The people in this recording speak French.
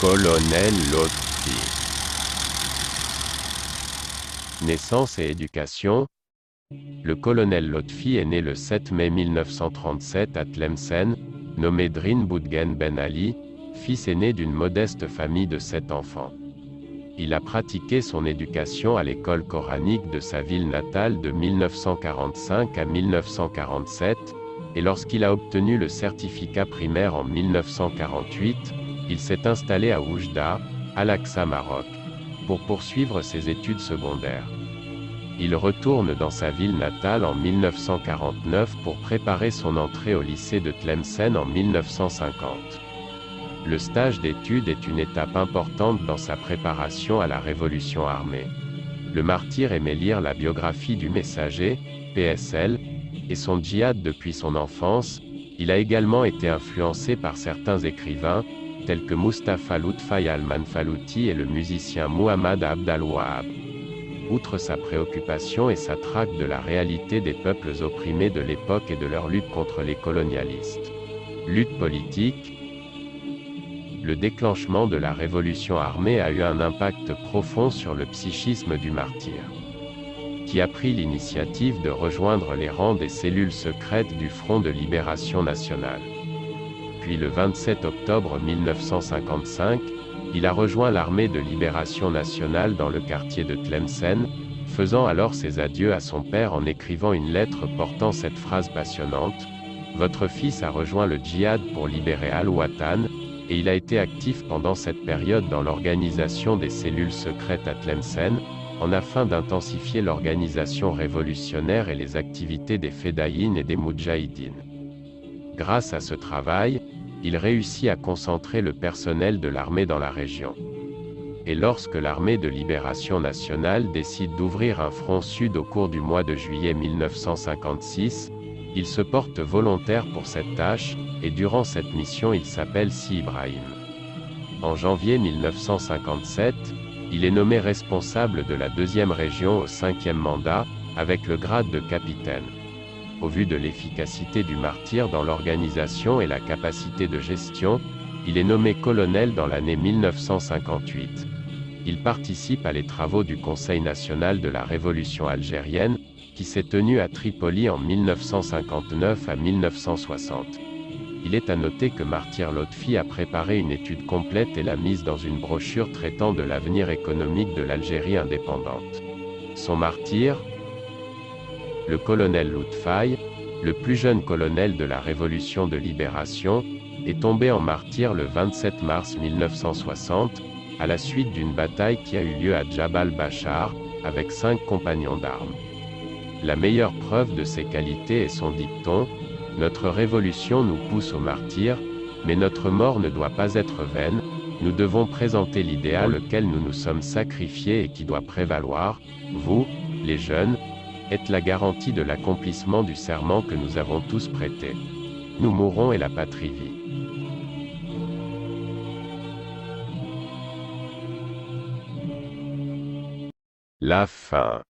Colonel Lotfi. Naissance et éducation. Le colonel Lotfi est né le 7 mai 1937 à Tlemcen, nommé Drin Boudgen Ben Ali, fils aîné d'une modeste famille de 7 enfants. Il a pratiqué son éducation à l'école coranique de sa ville natale de 1945 à 1947, et lorsqu'il a obtenu le certificat primaire en 1948, il s'est installé à Oujda, Al-Aqsa, Maroc, pour poursuivre ses études secondaires. Il retourne dans sa ville natale en 1949 pour préparer son entrée au lycée de Tlemcen en 1950. Le stage d'études est une étape importante dans sa préparation à la révolution armée. Le martyr aimait lire la biographie du messager, PSL, et son djihad depuis son enfance. Il a également été influencé par certains écrivains, tels que Mustafa Lutfay al-Manfalouti et le musicien Muhammad Abd al-Wahhab. Outre sa préoccupation et sa traque de la réalité des peuples opprimés de l'époque et de leur lutte contre les colonialistes. Lutte politique. Le déclenchement de la révolution armée a eu un impact profond sur le psychisme du martyr, qui a pris l'initiative de rejoindre les rangs des cellules secrètes du Front de Libération Nationale. Puis le 27 octobre 1955, il a rejoint l'armée de libération nationale dans le quartier de Tlemcen, faisant alors ses adieux à son père en écrivant une lettre portant cette phrase passionnante: « Votre fils a rejoint le djihad pour libérer Al-Watan », et il a été actif pendant cette période dans l'organisation des cellules secrètes à Tlemcen, afin d'intensifier l'organisation révolutionnaire et les activités des Fedaïn et des Moudjahidines. Grâce à ce travail, il réussit à concentrer le personnel de l'armée dans la région. Et lorsque l'armée de libération nationale décide d'ouvrir un front sud au cours du mois de juillet 1956, il se porte volontaire pour cette tâche, et durant cette mission il s'appelle Si Ibrahim. En janvier 1957, il est nommé responsable de la 2e région au 5e mandat, avec le grade de capitaine. Au vu de l'efficacité du martyr dans l'organisation et la capacité de gestion, il est nommé colonel dans l'année 1958. Il participe à les travaux du Conseil national de la Révolution algérienne, qui s'est tenu à Tripoli en 1959 à 1960. Il est à noter que Martyr Lotfi a préparé une étude complète et l'a mise dans une brochure traitant de l'avenir économique de l'Algérie indépendante. Son martyr, le colonel Lutfay, le plus jeune colonel de la Révolution de libération, est tombé en martyr le 27 mars 1960, à la suite d'une bataille qui a eu lieu à Djabal Bachar, avec 5 compagnons d'armes. La meilleure preuve de ses qualités est son dicton: « Notre révolution nous pousse au martyr, mais notre mort ne doit pas être vaine, nous devons présenter l'idéal auquel nous nous sommes sacrifiés et qui doit prévaloir. Vous, les jeunes, êtes la garantie de l'accomplissement du serment que nous avons tous prêté. Nous mourrons et la patrie vit. » La fin.